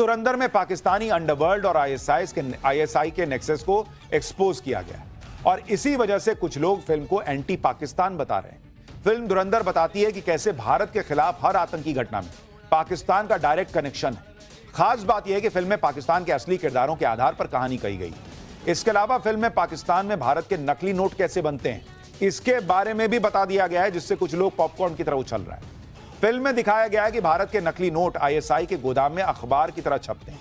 धुरंधर में पाकिस्तानी अंडरवर्ल्ड और आईएसआई के नेक्सस को एक्सपोज किया गया और इसी वजह से कुछ लोग फिल्म को एंटी पाकिस्तान बता रहे हैं। फिल्म धुरंधर बताती है कि कैसे भारत के खिलाफ हर आतंकी घटना में पाकिस्तान का डायरेक्ट कनेक्शन है। खास बात यह है कि फिल्म में पाकिस्तान के असली किरदारों के आधार पर कहानी कही गई। इसके अलावा फिल्म में पाकिस्तान में भारत के नकली नोट कैसे बनते हैं इसके बारे में भी बता दिया गया है, जिससे कुछ लोग पॉपकॉर्न की तरह उछल रहे हैं। फिल्म में दिखाया गया है कि भारत के नकली नोट आईएसआई के गोदाम में अखबार की तरह छपते हैं।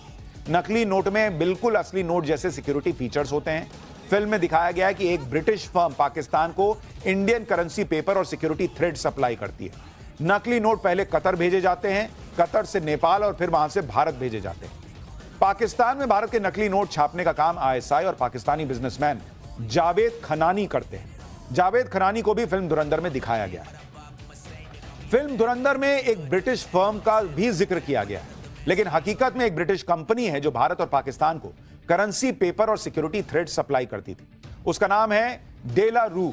नकली नोट में बिल्कुल असली नोट जैसे सिक्योरिटी फीचर्स होते हैं। फिल्म में दिखाया गया है कि एक ब्रिटिश फर्म पाकिस्तान को इंडियन करेंसी पेपर और सिक्योरिटी थ्रेड सप्लाई करती है। नकली नोट पहले कतर भेजे जाते हैं, कतर से नेपाल और फिर वहां से भारत भेजे जाते हैं। पाकिस्तान में भारत के नकली नोट छापने का काम आईएसआई और पाकिस्तानी बिजनेसमैन जावेद खनानी करते हैं। जावेद खनानी को भी फिल्म धुरंधर में दिखाया गया है। फिल्म धुरंधर में एक ब्रिटिश फर्म का भी जिक्र किया गया है, लेकिन हकीकत में एक ब्रिटिश कंपनी है जो भारत और पाकिस्तान को करेंसी पेपर और सिक्योरिटी थ्रेड सप्लाई करती थी। उसका नाम है डेला रू।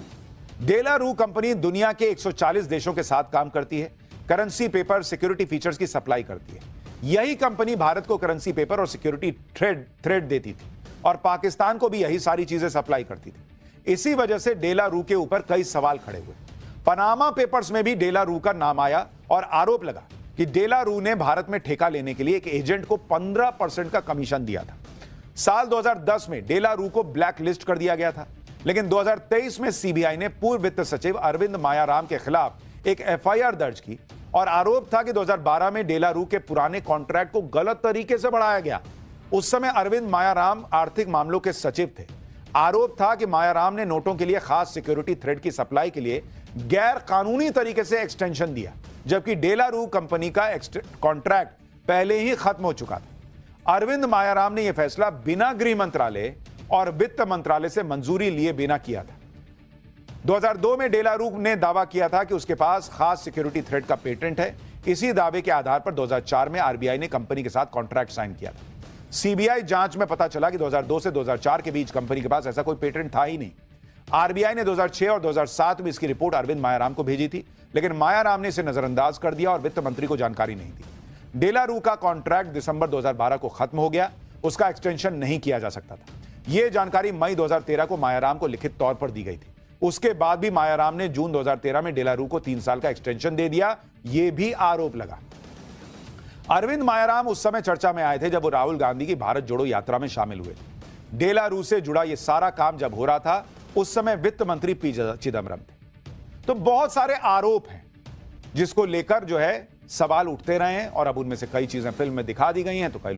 डेला रू कंपनी दुनिया के 140 देशों के साथ काम करती है, करेंसी पेपर सिक्योरिटी फीचर्स की सप्लाई करती है। यही कंपनी भारत को करेंसी पेपर और सिक्योरिटी थ्रेड देती थी और पाकिस्तान को भी यही सारी चीजें सप्लाई करती थी। इसी वजह से डेला रू के ऊपर कई सवाल खड़े हुए। पनामा पेपर्स में भी डेला रू का नाम आया और आरोप लगा कि डेला रू ने भारत में ठेका लेने के लिए एक एजेंट को 15% का कमीशन दिया था। साल 2010 में डेला रू को ब्लैक लिस्ट कर दिया गया था, लेकिन 2023 में सीबीआई ने पूर्व वित्त सचिव अरविंद मायाराम के खिलाफ एक एफआईआर दर्ज की और आरोप था कि 2012 में डेला रू के पुराने कॉन्ट्रैक्ट को गलत तरीके से बढ़ाया गया। उस समय अरविंद मायाराम आर्थिक मामलों के सचिव थे। आरोप था कि मायाराम ने नोटों के लिए खास सिक्योरिटी थ्रेड की सप्लाई के लिए गैर कानूनी तरीके से एक्सटेंशन दिया, जबकि डेला रू कंपनी का कॉन्ट्रैक्ट पहले ही खत्म हो चुका था। अरविंद मायाराम ने यह फैसला बिना गृह मंत्रालय और वित्त मंत्रालय से मंजूरी लिए बिना किया था। 2002 में डेला रू ने दावा किया था कि उसके पास खास सिक्योरिटी थ्रेड का पेटेंट है। इसी दावे के आधार पर 2004 में आरबीआई ने कंपनी के साथ कॉन्ट्रैक्ट साइन किया था। सीबीआई जांच में पता चला कि 2002 से 2004 के बीच कंपनी के पास ऐसा कोई पेटेंट था ही नहीं। आरबीआई ने 2006 और 2007 में इसकी रिपोर्ट अरविंद मायाराम को भेजी थी, लेकिन मायाराम ने इसे नजरअंदाज कर दिया और वित्त मंत्री को जानकारी नहीं दी। डेला रू का कॉन्ट्रैक्ट दिसंबर 2012 को खत्म हो गया, उसका एक्सटेंशन नहीं किया जा सकता था। यह जानकारी मई 2013 को मायाराम को लिखित तौर पर दी गई थी। उसके बाद भी मायाराम ने जून 2013 में डेला रू को 3 साल का एक्सटेंशन दे दिया, यह भी आरोप लगा। अरविंद मायाराम उस समय चर्चा में आए थे जब वो राहुल गांधी की भारत जोड़ो यात्रा में शामिल हुए थे। डेला रू से जुड़ा यह सारा काम जब हो रहा था, उस समय वित्त मंत्री पी चिदम्बरम थे। तो बहुत सारे आरोप हैं जिसको लेकर जो है सवाल उठते रहे हैं और अब उनमें से कई चीजें फिल्म में दिखा दी गई हैं तो कई